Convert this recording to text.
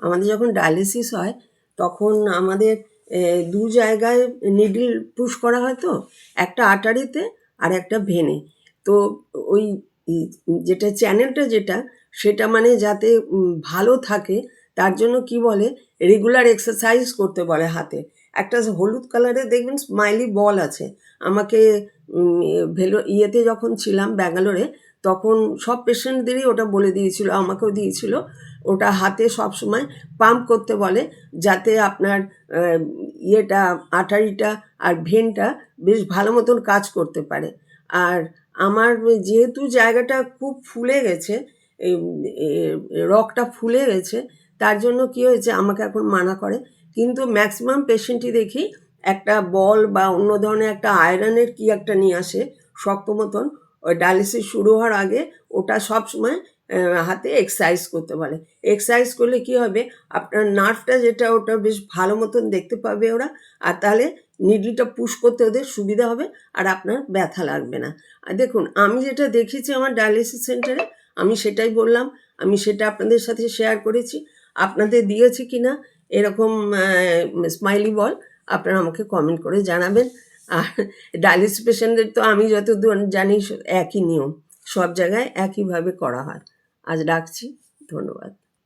আমাদের যখন ডায়ালিসিস হয় তখন আমাদের দু জায়গায় নিডল পুশ করা হয়, তো একটা আর্টারিতে আর একটা ভেনে। তো ওই যেটা চ্যানেলটা সেটা মানে যাতে ভালো থাকে তার জন্য কি বলে, রেগুলার এক্সারসাইজ করতে বলে হাতে। একটা হলুদ কালারের দেখবেন স্মাইলি বল আছে। আমাকে ইয়েতে যখন ছিলাম ব্যাঙ্গালোরে, তখন সব পেশেন্টদেরই ওটা বলে দিয়েছিল, আমাকেও দিয়েছিল। ওটা হাতে সবসময় পাম্প করতে বলে, যাতে আপনার ইয়েটা আর্টারিটা আর ভেনটা বেশ ভালো মতন কাজ করতে পারে। আর আমার যেহেতু জায়গাটা খুব ফুলে গেছে, রগটা ফুলে গেছে, তার জন্য কি হয়েছে, আমাকে এখন মানা করে। কিন্তু ম্যাক্সিমাম পেশেন্টই দেখি একটা বল বা অন্য ধরনের একটা আয়রনের কি একটা নিয়ে আসে শক্ত মতন, ওই ডায়ালিসিস শুরু হওয়ার আগে ওটা সব সময় হাতে এক্সারসাইজ করতে বলে। এক্সারসাইজ করলে কি হবে, আপনার নার্ভটা ওটা বেশ ভালো মতন দেখতে পাবে ওরা, আর তাহলে নিডলটা পুশ করতে ওদের সুবিধা হবে, আর আপনার ব্যথা লাগবে না। আর দেখুন, আমি যেটা দেখেছি আমার ডায়ালিসিস সেন্টারে, আমি সেটাই বললাম, আমি সেটা আপনাদের সাথে শেয়ার করেছি। আপনাদের দিয়েছি কি না এরকম স্মাইলি বল, আপনারা আমাকে কমেন্ট করে জানাবেন। আর ডায়ালিসিস পেশেন্টদের তো আমি যতদূর জানি একই নিয়ম, সব জায়গায় একইভাবে করা হয়। আজ রাখছি, ধন্যবাদ।